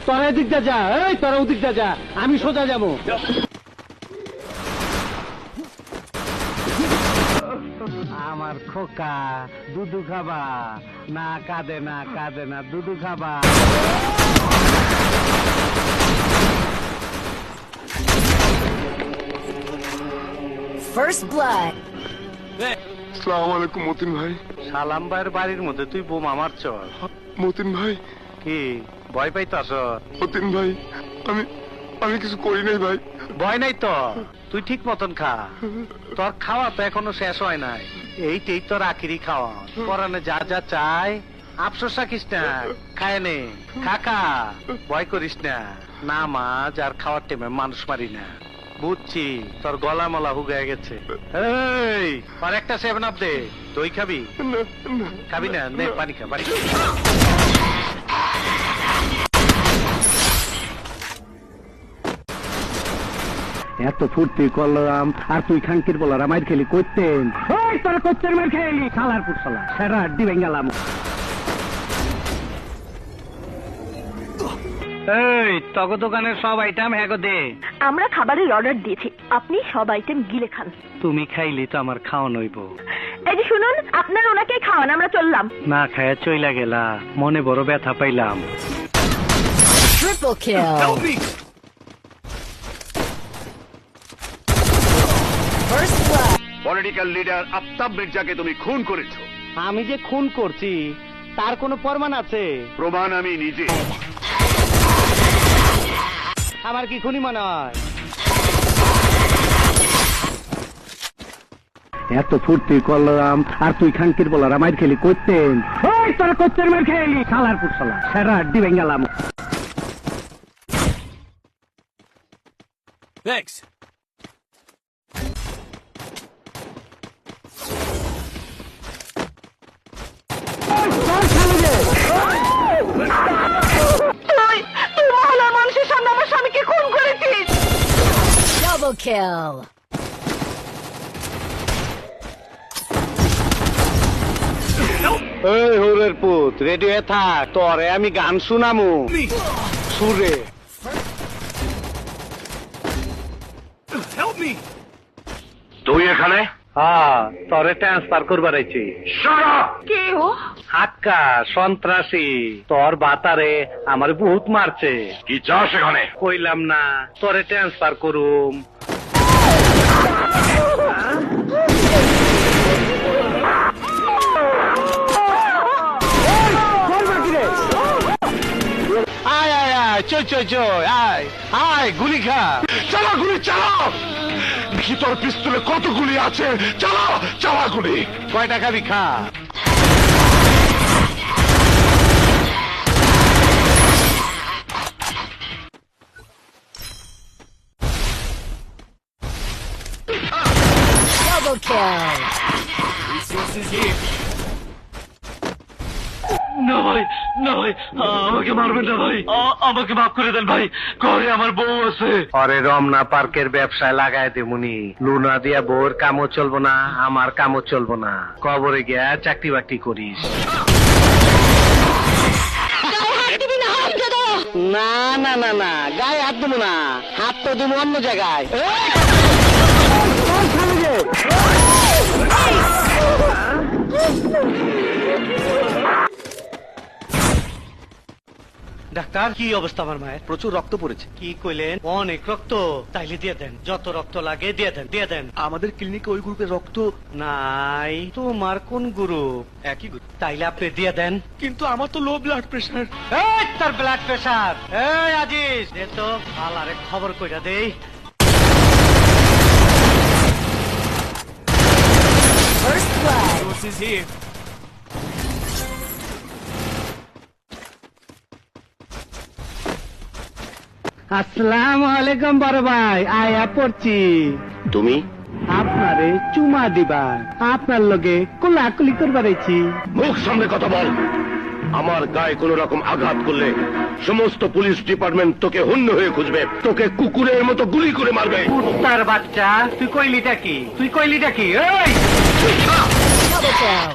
তোরা এদিকটা যা, এই তোরা ওদিকটা যা, আমি সোজা যাবো। আমার খোকা দুধু খাবা না, কাঁদে না কাঁদে না, দুধু খাবা। First blood. আসসালামু আলাইকুম মতিন ভাই। সালাম ভাইয়ের বাড়ির মধ্যে তুই বোমা মারছ? মতিন ভাই, কি ভয় পাইতাছ? মতিন ভাই, আমি কিছু করি নাই ভাই। ভয় নাই তো, তুই ঠিক মতন খা। তোর খাওয়া তো এখনো শেষ হয় নাই, এইটাই তোর আখিরি খাওয়া। পরানে যা যা চাই আফসোস রাখিস না, খায় নে, খা, ভয় করিস না। নামাজ আর খাওয়ার টাইমে মানুষ মারি না, বুঝছি। তোর গলা মলা হুগায় গেছে। এই আর একটা 7 আপ দে। দই খাবি? খাবি না? নে পানি খা, পানি খা। এত ফুর্তি করলাম আর তুই খাঙ্কির বলার মার খেলি করতেন। তোরা করতেন মার খেলি খালার পুরসালা সেরা আড্ডি ভেঙ্গালাম। এই তগ দোকানের সব আইটেম হ্যাগো দে। আমরা খাবারের অর্ডার দিয়েছি, আপনি সব আইটেম গিলে খান। তুমি খাইলি তো আমার খাওয়া নইব। এই যে শুনুন, আপনার ওনাকে খাওয়ান, আমরা চললাম। না খায়া চইলা গেলা, মনে বড় ব্যথা পাইলাম। Triple kill. First blood. Political leader Aftab মির্জাকে তুমি খুন করেছো। আমি যে খুন করছি তার কোনো প্রমাণ আছে? প্রমাণ আমি নিজে। আমার কি খুনি মনে হয়? এত ফুর্তি করলাম আর তুই খাঙ্কির বলার মার খেলি করতেন। তোরা করতেন মার খেলি খালার পুরসালা সেরা আড্ডি ভেঙ্গালাম। Thanks. তুই মহলার মানুষের সামনে আমার স্বামীকে খুন করেছিস। Double kill. এই হোরের পুত, রেডি হয়ে থাক, তোরে আমি গান শুনামু। সুরে Help me! তুই এখানে? হ্যাঁ, তোরে ট্রান্সফার করবার আইছি। Shut up! কে ও? হাক্কা সন্ত্রাসী, তোর বাতারে আমার বহুত মারছে। কি চাস এখানে? কইলাম না তোরে ট্রান্সফার করুম। আয় আয় আয়, চল আয় আয়, গুলি খা। চালা গুলি চালাও। ভিতর পিস্তলে কত গুলি আছে? চালাও, চালা গুলি। কয়টা খাবি খা। Double kill. Resources here. না ভাই, না ভাই, আমাকে মারবেন না ভাই, আমাকে মাফ করে দেন ভাই, ঘরে আমার বউ আছে। আরে রমনা পার্কের ব্যবসায় লাগাই দেবুনি, লুনা দিয়া বউর কামও চলবো না, আমার কামও চলবো না। কবরে গিয়া চাকরি বাকরি করিস। না না না না, গায়ে হাত দেবো না, হাত তো দেবো অন্য জায়গায়। ডাক্তার, কি অবস্থা আমার মায়ের? প্রচুর রক্ত পড়েছে। কি কইলেন? অনেক রক্ত? তাইলে দিয়ে দেন, যত রক্ত লাগে দিয়ে দেন, দিয়ে দেন। আমাদের ক্লিনিকে ওই গ্রুপের রক্ত নাই। তোমার কোন গ্রুপ? একই গ্রুপ। তাইলে আপনি দিয়ে দেন। কিন্তু আমার তো লো ব্লাড প্রেশার। এই তার ব্লাড প্রেশার। এই আজিজ, দে তো, আলারে খবর কইরা দেই। First blood. Resources here. আসসালামু আলাইকুম বড় ভাই, আয়া পড়ছি। তুমি? আপনারে চুমা দিবা, আপনার লগে কোলাকুলি করবার আইছি। মুখ সামনে কথা বল। আমার গায়ে কোন রকম আঘাত করলে সমস্ত পুলিশ ডিপার্টমেন্ট তোকে হন্য হয়ে খুঁজবে, তোকে কুকুরের মতো গুলি করে মারবে। কুত্তার বাচ্চা, তুই কইলিটা কি? তুই কইলিটা কি? এই Double kill.